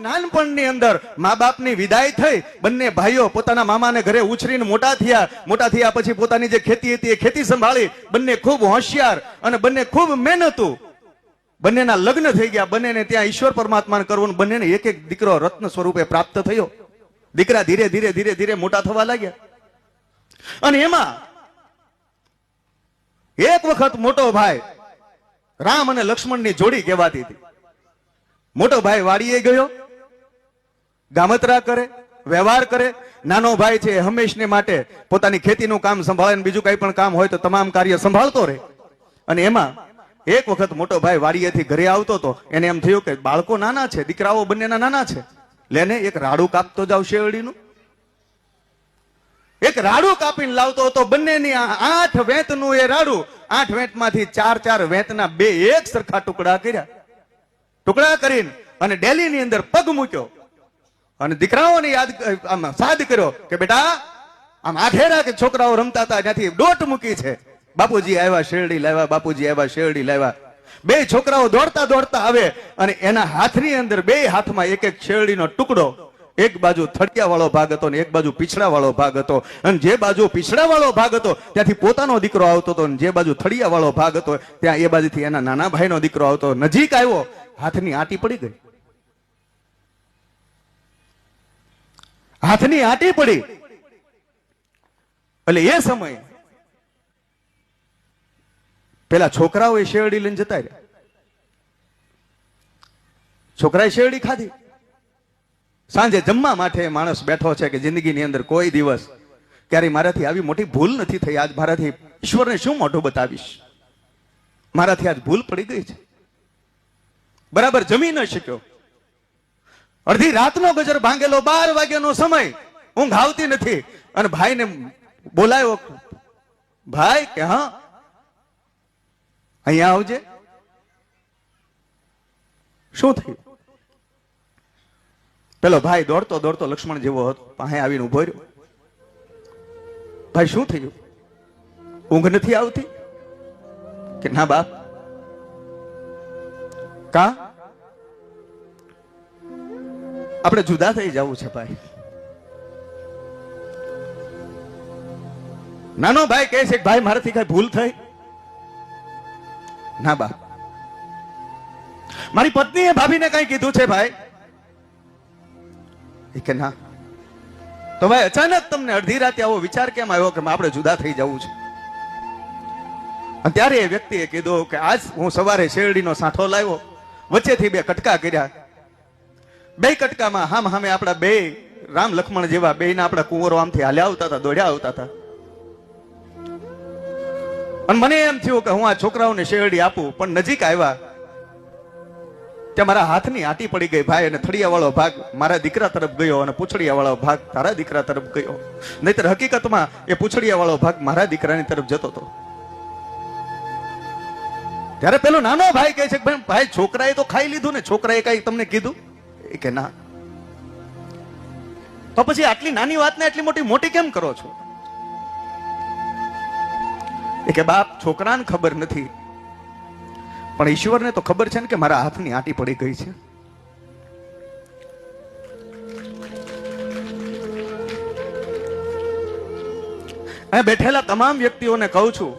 નાનપણની અંદર મા બાપની વિદાય થઈ, બંને ભાઈઓ પોતાના મામાને ઘરે ઉછરીને મોટા થયા પછી પોતાની જે ખેતી હતી એ ખેતી સંભાળી. બંને ખૂબ હોશિયાર અને બંને ખૂબ મહેનતુ. બંનેના લગ્ન થઈ ગયા. બંનેને ત્યાં ઈશ્વર પરમાત્માને કરવું. બંનેને એક એક દીકરો રત્ન સ્વરૂપે પ્રાપ્ત થયો. દીકરા ધીરે ધીરે ધીરે ધીરે મોટા થવા લાગ્યા. અને એમાં એક વખત મોટો ભાઈ, રામ અને લક્ષ્મણની જોડી કહેવાતી હતી. મોટો ભાઈ વાડીએ ગયો, ગામતરા કરે, વ્યવહાર કરે. નાનો ભાઈ છે હંમેશને માટે પોતાની ખેતીનું કામ સંભાળે, બીજું કઈ પણ કામ હોય તો તમામ કાર્ય સંભાળતો રહે. અને એમાં એક વખત મોટો ભાઈ વાડીએથી ઘરે આવતો હતો. એને એમ થયું કે બાળકો નાના છે, દીકરાઓ બંનેના નાના છે, લેને એક રાડું કાપતો જાવ શેરડીનું. એક રાડું કાપીને લાવતો હતો. બંનેની 8 વેંતનું એ રાડું, 8 વેંતમાંથી 4 વેંતના 2 એક સરખા ટુકડા કર્યા. ટુકડા કરીને અને ડેલીની અંદર પગ મૂક્યો અને દીકરાઓને સાદ કર્યો કે બેટા આમ આખેરા કે છોકરાઓ રમતા હતા ત્યાંથી ડોટ મૂકી છે. બાપુજી આવ્યા શેરડી લાવ્યા, બાપુજી આવ્યા શેરડી લાવ્યા. 2 છોકરાઓ દોડતા દોડતા આવે અને એના હાથની અંદર 2 હાથમાં એક એક શેરડીનો ટુકડો. એક બાજુ થડિયા વાળો ભાગ હતો ને એક બાજુ પીછડા વાળો ભાગ હતો. અને જે બાજુ પીછડા વાળો ભાગ હતો ત્યાંથી પોતાનો દીકરો આવતો હતો, જે બાજુ થડિયા વાળો ભાગ હતો ત્યાં એ બાજુથી એના નાના ભાઈનો દીકરો આવતો. નજીક આવ્યો, હાથની આંટી પડી ગઈ. હાથની આંટી પડી એટલે એ સમય પેલા છોકરાઓ એ શેરડી લઈને જતા રહ્યા. છોકરાએ શેરડી ખાધી. સાંજે જમવા માટે માણસ બેઠો છે કે જિંદગીની અંદર કોઈ દિવસ ક્યારે મારાથી આવી મોટી ભૂલ નથી થઈ. આજ મારાથી ઈશ્વરને શું મોઢું બતાવીશ, મારાથી આજ ભૂલ પડી ગઈ છે. બરાબર જમી ન શક્યો. અડધી રાતનો ગજર ભાંગેલો, 12 વાગ્યાનો સમય, ઊંઘ આવતી નથી. અને ભાઈને બોલાયો. ભાઈ કે હા અહીંયા આવજે. શું થયું? પેલો ભાઈ દોડતો દોડતો લક્ષ્મણ જેવો હતો, પાસે આવીને ઉભો રહ્યો. ભાઈ શું થયું? ઊંઘ નથી આવતી? કે ના બાપ. કા? આપણે જુદા થઈ જવું છે ભાઈ. નાનો ભાઈ કહે છે ભાઈ મારાથી કઈ ભૂલ થઈ? ના બા, મારી પત્નીએ ભાભીને કઈ કીધું છે ભાઈ? કે ના. તો ભાઈ અચાનક તમને અડધી રાતે આવો વિચાર કેમ આવ્યો કે આપણે જુદા થઈ જવું છે? અને ત્યારે એ વ્યક્તિએ કીધું કે આજ હું સવારે શેરડીનો સાંઠો લાવ્યો, વચ્ચેથી 2 કટકા કર્યા. 2 કટકામાં હામ હામે આપણા 2 રામ લક્ષ્મણ જેવા 2 ના આપણા કુંવરો આમથી હાલ્યા આવતા હતા, દોડ્યા આવતા હતા. અને મને એમ થયું કે હું આ છોકરાઓને શેરડી આપું, પણ નજીક આવ્યા ત્યાં મારા હાથની આંટી પડી ગઈ ભાઈ. અને થડિયા વાળો ભાગ મારા દીકરા તરફ ગયો અને પૂંછડિયા વાળો ભાગ તારા દીકરા તરફ ગયો. નહીતર હકીકતમાં એ પૂંછડિયા વાળો ભાગ મારા દીકરાની તરફ જતો હતો. ત્યારે પેલો નાનો ભાઈ કહે છે ભાઈ છોકરાએ તો ખાઈ લીધું ને, છોકરાએ કઈ તમને કીધું? એ કે ના. તો પછી આટલી નાની વાતને એટલી મોટી કેમ કરો છો? એ કે બાપ છોકરાને ખબર નથી, પણ ઈશ્વરને તો ખબર છે ને કે મારા હાથની આંટી પડી ગઈ છે. અહીં બેઠેલા તમામ વ્યક્તિઓને કહું છું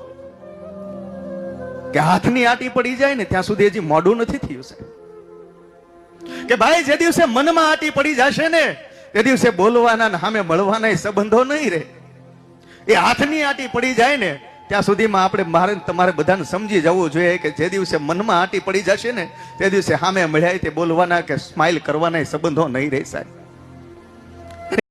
કે હાથની આંટી પડી જાય ને ત્યાં સુધી હજી મોડું નથી થયું છે. કે ભાઈ જે દિવસે મનમાં આંટી પડી જશે ને તે દિવસે બોલવાના ને સામે મળવાના સંબંધો નહીં રહે. એ હાથની આંટી પડી જાય ને ત્યાં સુધીમાં આપણે તમારે બધાને સમજી જવું જોઈએ કે જે દિવસે મનમાં આંટી પડી જશે ને તે દિવસે સામે મળ્યા તે બોલવાના કે સ્માઇલ કરવાના સંબંધો નહીં રહે સાહેબ.